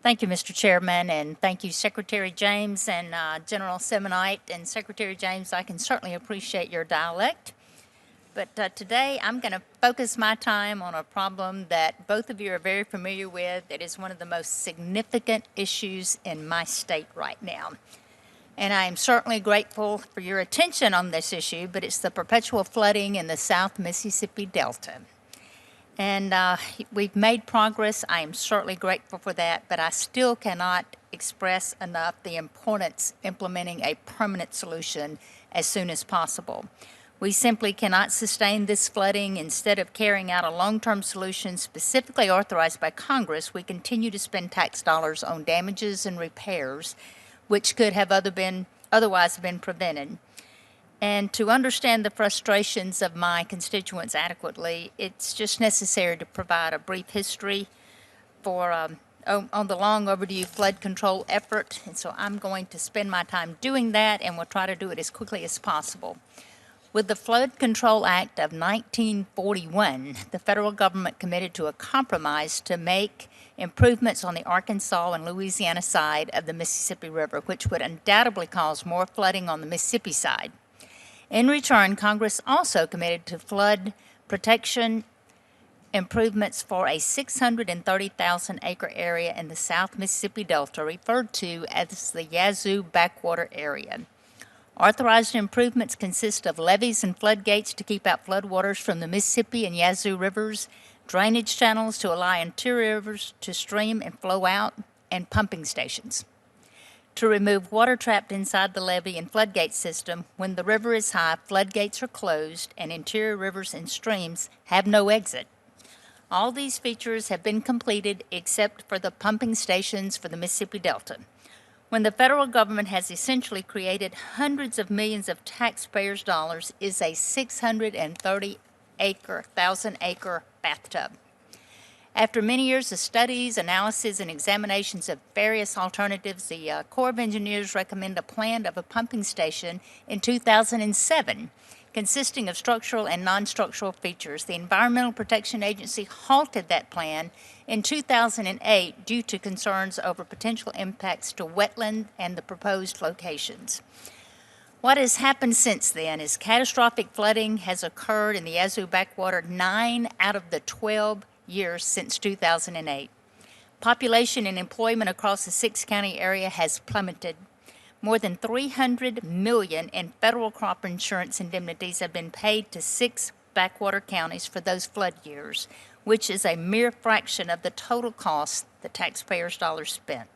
Thank you, Mr. Chairman, and thank you, Secretary James and General Semonite. And Secretary James, I can certainly appreciate your dialect. But today I'm going to focus my time on a problem that both of you are very familiar with. It is one of the most significant issues in my state right now. And I am certainly grateful for your attention on this issue, but it's the perpetual flooding in the South Mississippi Delta. And we've made progress. I am certainly grateful for that, but I still cannot express enough the importance of implementing a permanent solution as soon as possible. We simply cannot sustain this flooding. Instead of carrying out a long-term solution specifically authorized by Congress, we continue to spend tax dollars on damages and repairs, which could have otherwise been prevented. And to understand the frustrations of my constituents adequately, it's just necessary to provide a brief history on the long overdue flood control effort. And so I'm going to spend my time doing that, and we'll try to do it as quickly as possible. With the Flood Control Act of 1941, the federal government committed to a compromise to make improvements on the Arkansas and Louisiana side of the Mississippi River, which would undoubtedly cause more flooding on the Mississippi side. In return, Congress also committed to flood protection improvements for a 630,000-acre area in the South Mississippi Delta, referred to as the Yazoo Backwater Area. Authorized improvements consist of levees and floodgates to keep out floodwaters from the Mississippi and Yazoo rivers, drainage channels to allow interior rivers to stream and flow out, and pumping stations. To remove water trapped inside the levee and floodgate system, when the river is high, floodgates are closed and interior rivers and streams have no exit. All these features have been completed except for the pumping stations for the Mississippi Delta. When the federal government has essentially created hundreds of millions of taxpayers' dollars is a 630,000-acre bathtub. After many years of studies, analysis, and examinations of various alternatives, the Corps of Engineers recommended a plan of a pumping station in 2007, consisting of structural and non-structural features. The Environmental Protection Agency halted that plan in 2008 due to concerns over potential impacts to wetland and the proposed locations. What has happened since then is catastrophic flooding has occurred in the Yazoo Backwater 9 out of the 12 years since 2008. Population and employment across the six-county area has plummeted. More than $300 million in federal crop insurance indemnities have been paid to 6 backwater counties for those flood years, which is a mere fraction of the total cost the taxpayers' dollars spent.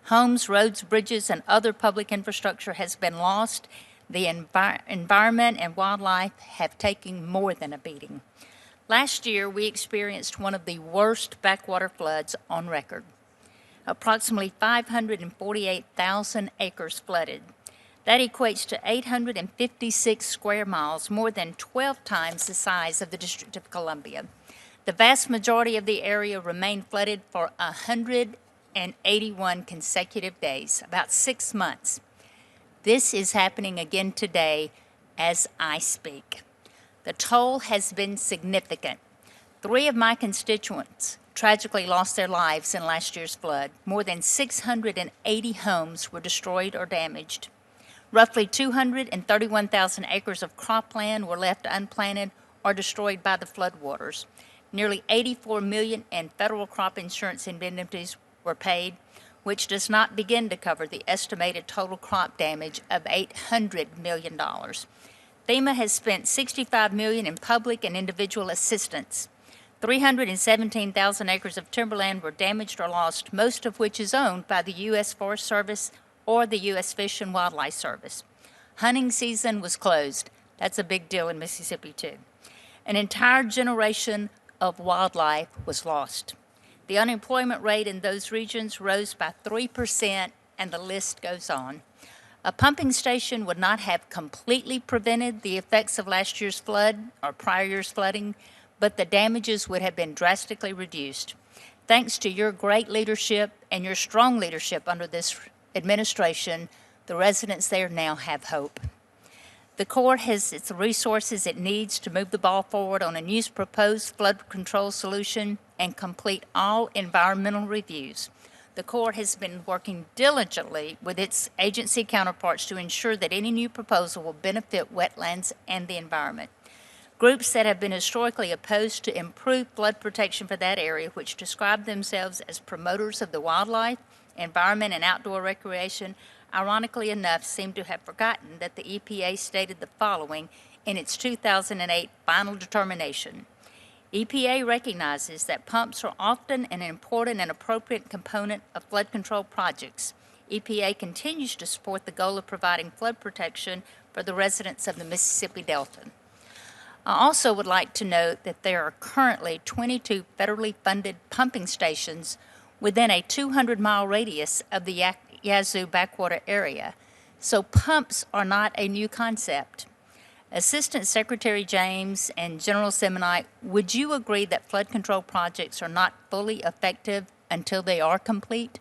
Homes, roads, bridges, and other public infrastructure has been lost. The environment and wildlife have taken more than a beating. Last year, we experienced one of the worst backwater floods on record. Approximately 548,000 acres flooded. That equates to 856 square miles, more than 12 times the size of the District of Columbia. The vast majority of the area remained flooded for 181 consecutive days, about 6 months. This is happening again today as I speak. The toll has been significant. 3 of my constituents tragically lost their lives in last year's flood. More than 680 homes were destroyed or damaged. Roughly 231,000 acres of cropland were left unplanted or destroyed by the floodwaters. Nearly $84 million in federal crop insurance indemnities were paid, which does not begin to cover the estimated total crop damage of $800 million. FEMA has spent $65 million in public and individual assistance. 317,000 acres of timberland were damaged or lost, most of which is owned by the U.S. Forest Service or the U.S. Fish and Wildlife Service. Hunting season was closed. That's a big deal in Mississippi, too. An entire generation of wildlife was lost. The unemployment rate in those regions rose by 3%, and the list goes on. A pumping station would not have completely prevented the effects of last year's flood or prior year's flooding, but the damages would have been drastically reduced. Thanks to your great leadership and your strong leadership under this administration, the residents there now have hope. The Corps has its resources it needs to move the ball forward on a new proposed flood control solution. and complete all environmental reviews. The Corps has been working diligently with its agency counterparts to ensure that any new proposal will benefit wetlands and the environment. Groups that have been historically opposed to improved flood protection for that area, which describe themselves as promoters of the wildlife, environment, and outdoor recreation, ironically enough, seem to have forgotten that the EPA stated the following in its 2008 final determination. EPA recognizes that pumps are often an important and appropriate component of flood control projects. EPA continues to support the goal of providing flood protection for the residents of the Mississippi Delta. I also would like to note that there are currently 22 federally funded pumping stations within a 200-mile radius of the Yazoo Backwater Area, so pumps are not a new concept. Assistant Secretary James and General Semonite, would you agree that flood control projects are not fully effective until they are complete?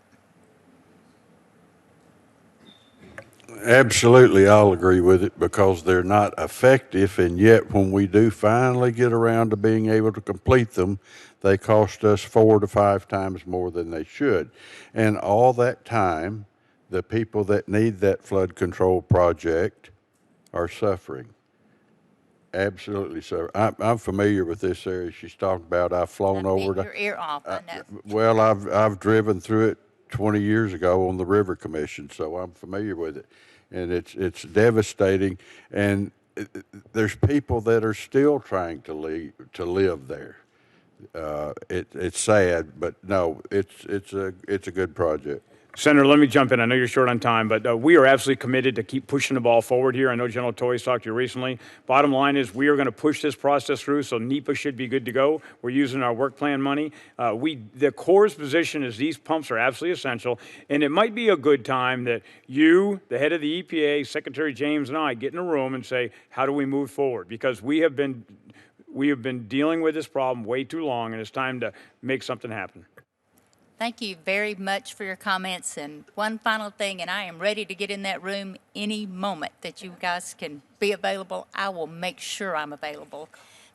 Absolutely, I'll agree with it because they're not effective, and yet when we do finally get around to being able to complete them, they cost us 4 to 5 times more than they should. And all that time, the people that need that flood control project are suffering. Absolutely, sir. I'm familiar with this area she's talking about. I've flown over Bit your ear off, I know. well, I've driven through it 20 years ago on the River Commission, so I'm familiar with it, and it's devastating. And there's people that are still trying to live there. It's sad, but no, it's a good project. Senator, let me jump in. I know you're short on time, but we are absolutely committed to keep pushing the ball forward here. I know General Toy's talked to you recently. Bottom line is we are going to push this process through, so NEPA should be good to go. We're using our work plan money. The Corps' position is these pumps are absolutely essential, and it might be a good time that you, the head of the EPA, Secretary James, and I get in a room and say, how do we move forward? Because we have been dealing with this problem way too long, and it's time to make something happen. Thank you very much for your comments. And one final thing, and I am ready to get in that room any moment that you guys can be available. I will make sure I'm available.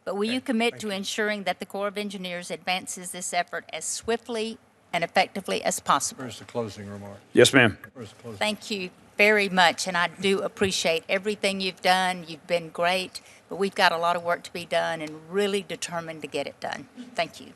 But will you commit to ensuring that the Corps of Engineers advances this effort as swiftly and effectively as possible? Where's the closing remark? Yes, ma'am. Where's the closing? Thank you very much, and I do appreciate everything you've done. You've been great, but we've got a lot of work to be done and really determined to get it done. Thank you.